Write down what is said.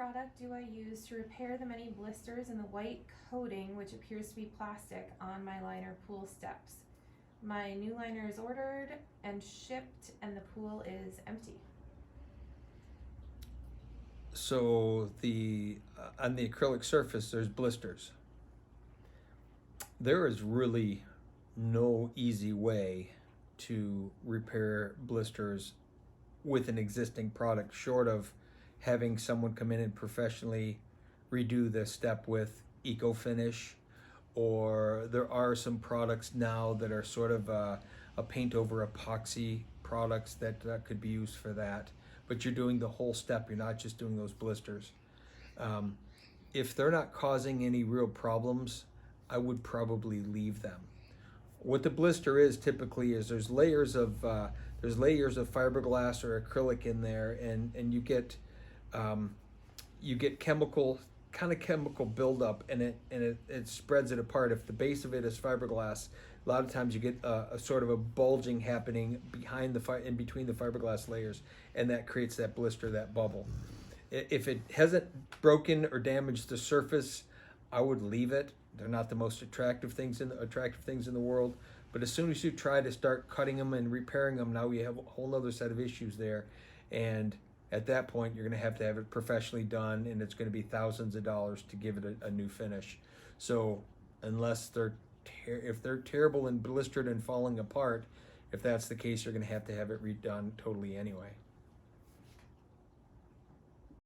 product do I use to repair the many blisters in the white coating, which appears to be plastic, on my liner pool steps? My new liner is ordered and shipped, and the pool is empty. So on the acrylic surface, there's blisters. There is really no easy way to repair blisters with an existing product, short of having someone come in and professionally redo the step with eco finish, or there are some products now that are sort of a paint over epoxy products that could be used for that. But you're doing the whole step, you're not just doing those blisters. If they're not causing any real problems, I would probably leave them. What the blister is typically is there's layers of fiberglass or acrylic in there, and you get chemical buildup, and it spreads it apart. If the base of it is fiberglass, a lot of times you get a sort of a bulging happening in between the fiberglass layers, and that creates that blister, that bubble. If it hasn't broken or damaged the surface, I would leave it. They're not the most attractive things in the world, but as soon as you try to start cutting them and repairing them, now you have a whole other set of issues there, and at that point you're going to have it professionally done, and it's going to be thousands of dollars to give it a new finish. So unless if they're terrible and blistered and falling apart, if that's the case, you're going to have it redone totally anyway.